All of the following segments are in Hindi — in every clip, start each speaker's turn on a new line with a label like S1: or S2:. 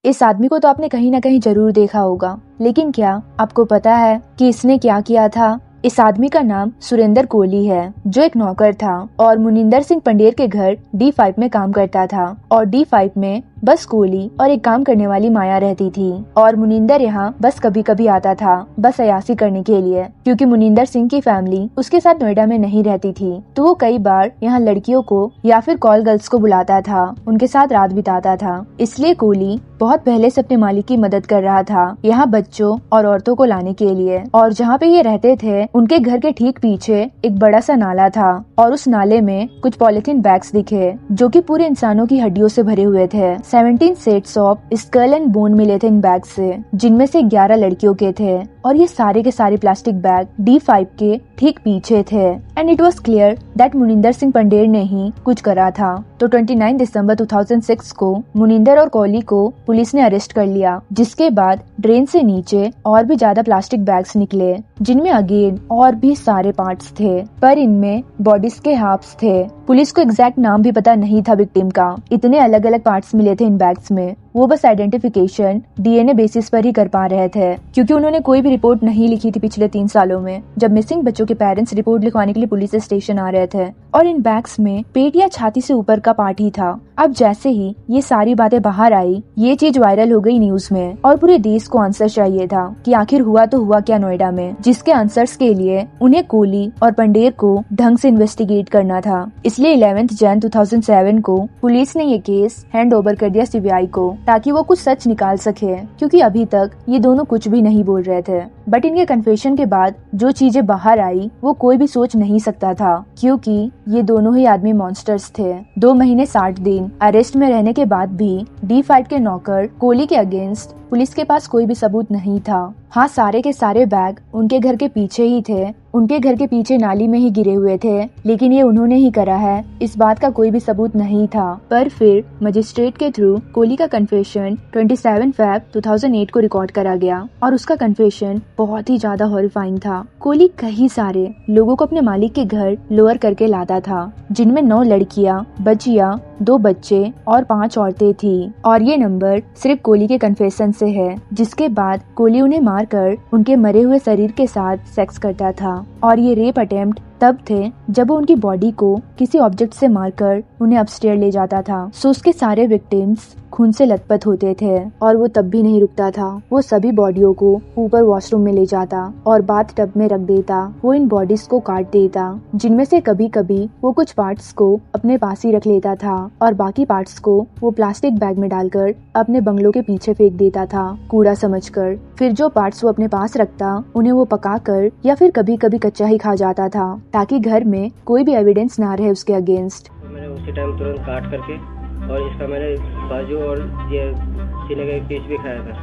S1: इस आदमी को तो आपने कहीं ना कहीं जरूर देखा होगा, लेकिन क्या आपको पता है कि इसने क्या किया था? इस आदमी का नाम सुरेंद्र कोहली है, जो एक नौकर था और मुनिंदर सिंह पंडेर के घर D5 में काम करता था। और D5 में बस कोहली और एक काम करने वाली माया रहती थी और मुनिंदर यहाँ बस कभी कभी आता था, बस अयासी करने के लिए, क्योंकि मुनिंदर सिंह की फैमिली उसके साथ नोएडा में नहीं रहती थी। तो वो कई बार यहाँ लड़कियों को या फिर कॉल गर्ल्स को बुलाता था, उनके साथ रात बिताता था। इसलिए कोहली बहुत पहले से अपने मालिक की मदद कर रहा था यहाँ बच्चों और औरतों को लाने के लिए। और जहाँ पे ये रहते थे उनके घर के ठीक पीछे एक बड़ा सा नाला था और उस नाले में कुछ पॉलिथीन बैग्स दिखे जो कि पूरे इंसानों की हड्डियों से भरे हुए थे। 17 sets of skull and bone मिले थे इन बैग से, जिनमें से 11 लड़कियों के थे और ये सारे के सारे प्लास्टिक बैग D5 के ठीक पीछे थे। And it was clear that Moninder Singh Pandher ने ही कुछ करा था। तो 29 दिसंबर 2006 को मुनिंदर और कोहली को पुलिस ने अरेस्ट कर लिया, जिसके बाद ड्रेन से नीचे और भी ज्यादा प्लास्टिक बैग्स निकले, जिनमें अगेन और भी सारे पार्ट्स थे, पर इनमें बॉडीज के हाफ्स थे। पुलिस को एग्जैक्ट नाम भी पता नहीं था विक्टिम का, इतने अलग अलग पार्ट्स मिले थे इन बैग्स में। वो बस आइडेंटिफिकेशन DNA बेसिस पर ही कर पा रहे थे, क्योंकि उन्होंने कोई भी रिपोर्ट नहीं लिखी थी पिछले 3 सालों में, जब मिसिंग बच्चों के पेरेंट्स रिपोर्ट लिखवाने के लिए पुलिस स्टेशन आ रहे थे। और इन बैग्स में पेट या छाती से ऊपर का पार्ट ही था। अब जैसे ही ये सारी बातें बाहर आई, ये चीज वायरल हो गई न्यूज में और पूरे देश को आंसर चाहिए था कि आखिर हुआ तो हुआ क्या नोएडा में, जिसके आंसर्स के लिए उन्हें कोहली और पंडेर को ढंग से इन्वेस्टिगेट करना था। इसलिए 11 जनवरी 2007 को पुलिस ने ये केस हैंड ओवर कर दिया CBI को, ताकि वो कुछ सच निकाल सके, क्योंकि अभी तक ये दोनों कुछ भी नहीं बोल रहे थे। बट इनके कन्फेशन के बाद जो चीजें बाहर आई वो कोई भी सोच नहीं सकता था, क्योंकि ये दोनों ही आदमी मॉन्स्टर्स थे। 2 महीने 60 दिन अरेस्ट में रहने के बाद भी D5 के नौकर कोहली के अगेंस्ट पुलिस के पास कोई भी सबूत नहीं था। हाँ, सारे के सारे बैग उनके घर के पीछे ही थे, उनके घर के पीछे नाली में ही गिरे हुए थे, लेकिन ये उन्होंने ही करा है, इस बात का कोई भी सबूत नहीं था। पर फिर मजिस्ट्रेट के थ्रू कोहली का कन्फेशन 27 फरवरी 2008 को रिकॉर्ड करा गया और उसका कन्फेशन बहुत ही ज्यादा हॉरिफाइंग था। कोहली कई सारे लोगों को अपने मालिक के घर लोअर करके लाता था, जिनमें 9 लड़कियां, बच्चियां, 2 बच्चे और 5 औरतें थी। और ये नंबर सिर्फ कोहली के कन्फेशन से है, जिसके बाद कोहली उन्हें मारकर उनके मरे हुए शरीर के साथ सेक्स करता था। और ये रेप अटेम्प्ट तब थे जब वो उनकी बॉडी को किसी ऑब्जेक्ट से मारकर उन्हें अपस्टेयर ले जाता था। सो उसके सारे विक्टिम्स खून से लथपथ होते थे और वो तब भी नहीं रुकता था। वो सभी बॉडियों को ऊपर वॉशरूम में ले जाता और बाथ टब में रख देता। वो इन बॉडीज को काट देता, जिनमें से कभी कभी वो कुछ पार्ट्स को अपने पास ही रख लेता था और बाकी पार्ट्स को वो प्लास्टिक बैग में डालकर अपने बंगलों के पीछे फेंक देता था, कूड़ा समझकर। फिर जो पार्ट्स वो अपने पास रखता उन्हें वो पकाकर या फिर कभी कभी कच्चा ही खा जाता था, ताकि घर में कोई भी एविडेंस ना रहे उसके अगेंस्ट।
S2: मैंने उसी टाइम तुरंत काट करके और इसका मैंने बाजू और ये सीने का एक पीस भी खाया था।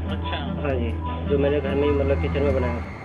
S2: अच्छा। हाँ जी, जो मैंने घर में ही मतलब किचन में बनाया था।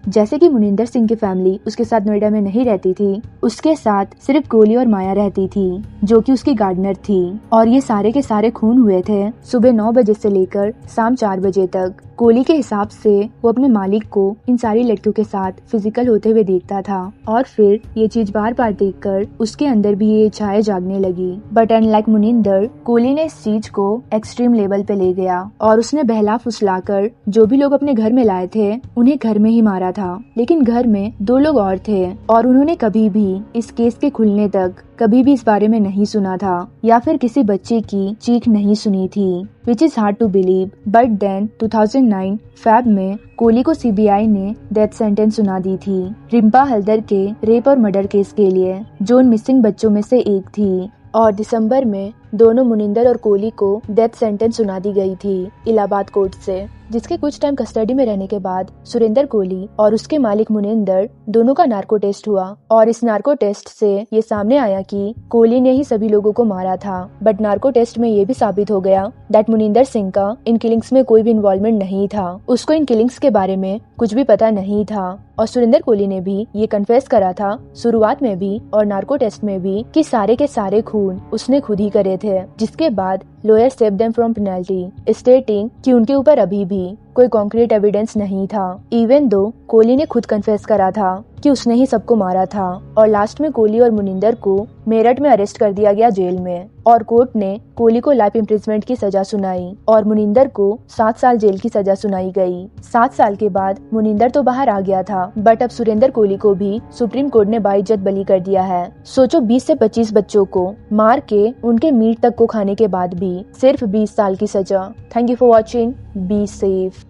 S1: जैसे कि मुनिंदर सिंह की फैमिली उसके साथ नोएडा में नहीं रहती थी, उसके साथ सिर्फ कोहली और माया रहती थी, जो कि उसकी गार्डनर थी। और ये सारे के सारे खून हुए थे सुबह 9 बजे से लेकर शाम 4 बजे तक। कोहली के हिसाब से वो अपने मालिक को इन सारी लड़कियों के साथ फिजिकल होते हुए देखता था और फिर ये चीज बार बार देखकर उसके अंदर भी ये इच्छाएं जागने लगी। बट अनलाइक मुनिंदर, कोहली ने इस चीज को एक्सट्रीम लेवल पे ले गया और उसने बहला फुसलाकर जो भी लोग अपने घर में लाए थे उन्हें घर में ही मारा था। लेकिन घर में 2 लोग और थे और उन्होंने कभी भी इस केस के खुलने तक कभी भी इस बारे में नहीं सुना था या फिर किसी बच्चे की चीख नहीं सुनी थी, which is hard to believe. But then 2009 Feb में कोहली को CBI ने डेथ सेंटेंस सुना दी थी रिम्पा हल्दर के रेप और मर्डर केस के लिए, जो उन मिसिंग बच्चों में से एक थी। और दिसंबर में दोनों मुनिंदर और कोहली को डेथ सेंटेंस सुना दी गई थी इलाहाबाद कोर्ट से, जिसके कुछ टाइम कस्टडी में रहने के बाद सुरेंद्र कोहली और उसके मालिक मुनिंदर दोनों का नार्को टेस्ट हुआ और इस नार्को टेस्ट से ये सामने आया कि कोहली ने ही सभी लोगों को मारा था। बट नार्को टेस्ट में ये भी साबित हो गया दैट मुनिंदर सिंह का इन किलिंग्स में कोई भी इन्वॉल्वमेंट नहीं था, उसको इन किलिंग्स के बारे में कुछ भी पता नहीं था। और सुरेंद्र कोहली ने भी ये कन्फेस करा था शुरुआत में भी और नार्को टेस्ट में भी कि सारे के सारे खून उसने खुद ही करे थे, जिसके बाद lawyer save them from penalty, स्टेटिंग कि उनके ऊपर अभी भी कोई कॉन्क्रीट एविडेंस नहीं था। इवन दो कोहली ने खुद कन्फेस करा था कि उसने ही सबको मारा था। और लास्ट में कोहली और मुनिंदर को मेरठ में अरेस्ट कर दिया गया जेल में, और कोर्ट ने कोहली को लाइफ इम्प्रिजमेंट की सजा सुनाई और मुनिंदर को 7 साल जेल की सजा सुनाई गई। 7 साल के बाद मुनिंदर तो बाहर आ गया था, बट अब सुरेंद्र कोहली को भी सुप्रीम कोर्ट ने बाइज्जत बरी कर दिया है। सोचो 20 से 25 बच्चों को मार के उनके मीट तक को खाने के बाद भी सिर्फ 20 साल की सजा। Thank you for watching. Be safe.